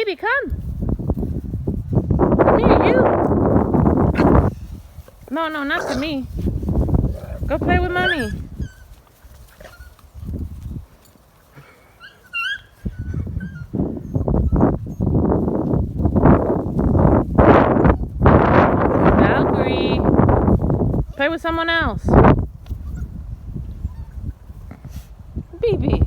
Baby, come. Come here, you. No, not to me. Go play with mommy. Valkyrie. Play with someone else. Baby.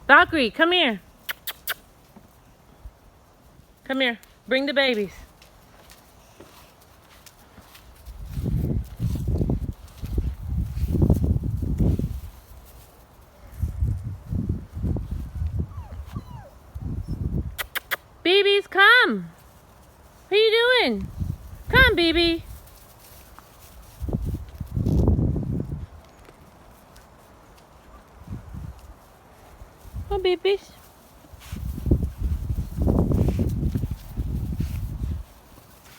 Valkyrie, come here. Come here. Bring the babies. Babies, come. What are you doing? Come, baby. Oh, babies.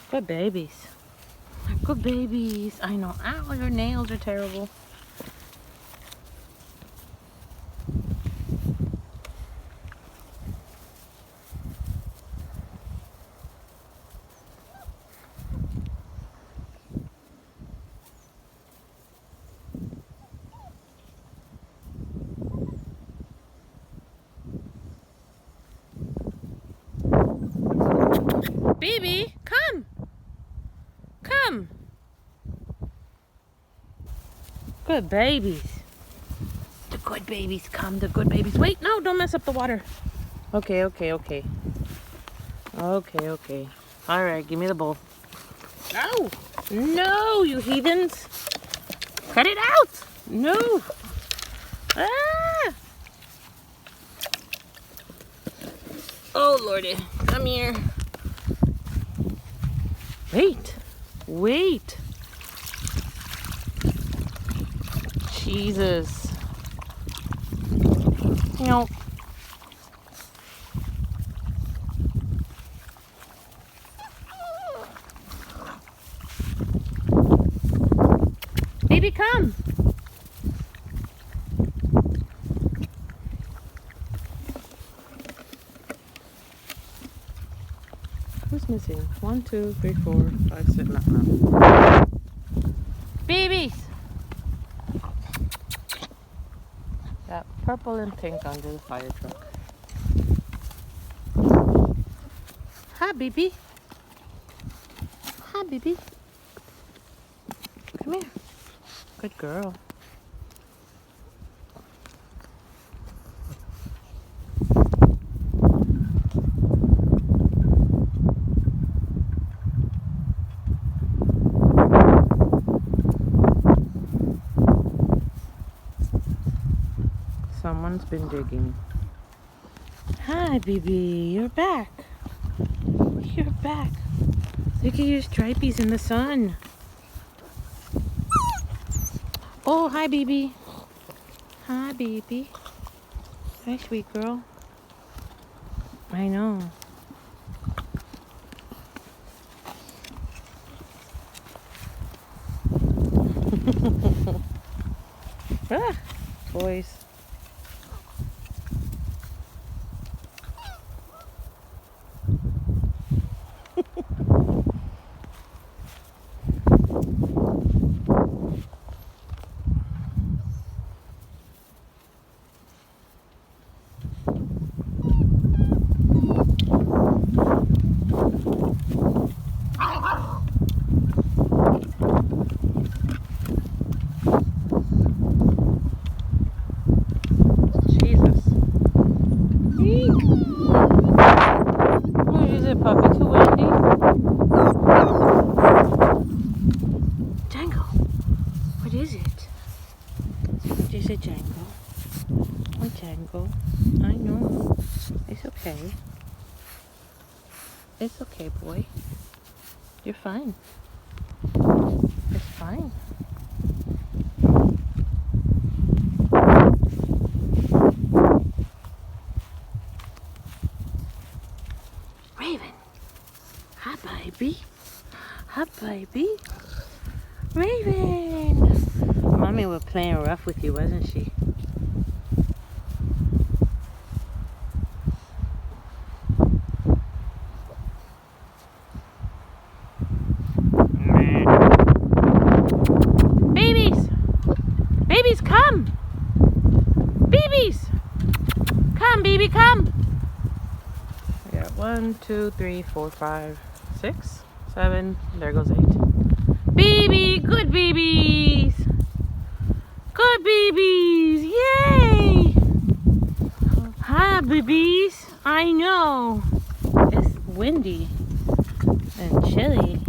Good babies. Good babies. I know. Ow, your nails are terrible. Baby, come. Come. Good babies. The good babies come. The good babies. Wait, no, don't mess up the water. Okay. Okay, all right, give me the bowl. No. No, you heathens. Cut it out. No. Ah. Oh, Lordy. Come here. Wait. Jesus. No. Baby, come. Who's missing? 1, 2, 3, 4, 5, 6, no. Babies! Got purple and pink under the fire truck. Hi, baby. Hi, baby. Come here. Good girl. Someone's been digging. Hi, baby. You're back. You're back. Look at your stripies in the sun. Oh, hi, baby. Hi, baby. Hi, sweet girl. I know. Ah, boys. Puppy to Wendy. Django, what is it? What is It's okay, boy. You're fine. It's fine. Raven. Hi, baby. Hi, baby. Raven. Mommy was playing rough with you, wasn't she? Babies! Babies, come! Babies! Come, baby, come! We got 1, 2, 3, 4, 5, 6, 7. There goes 8. Baby! Good babies! Good babies! Yay! Hi, babies! I know. It's windy and chilly.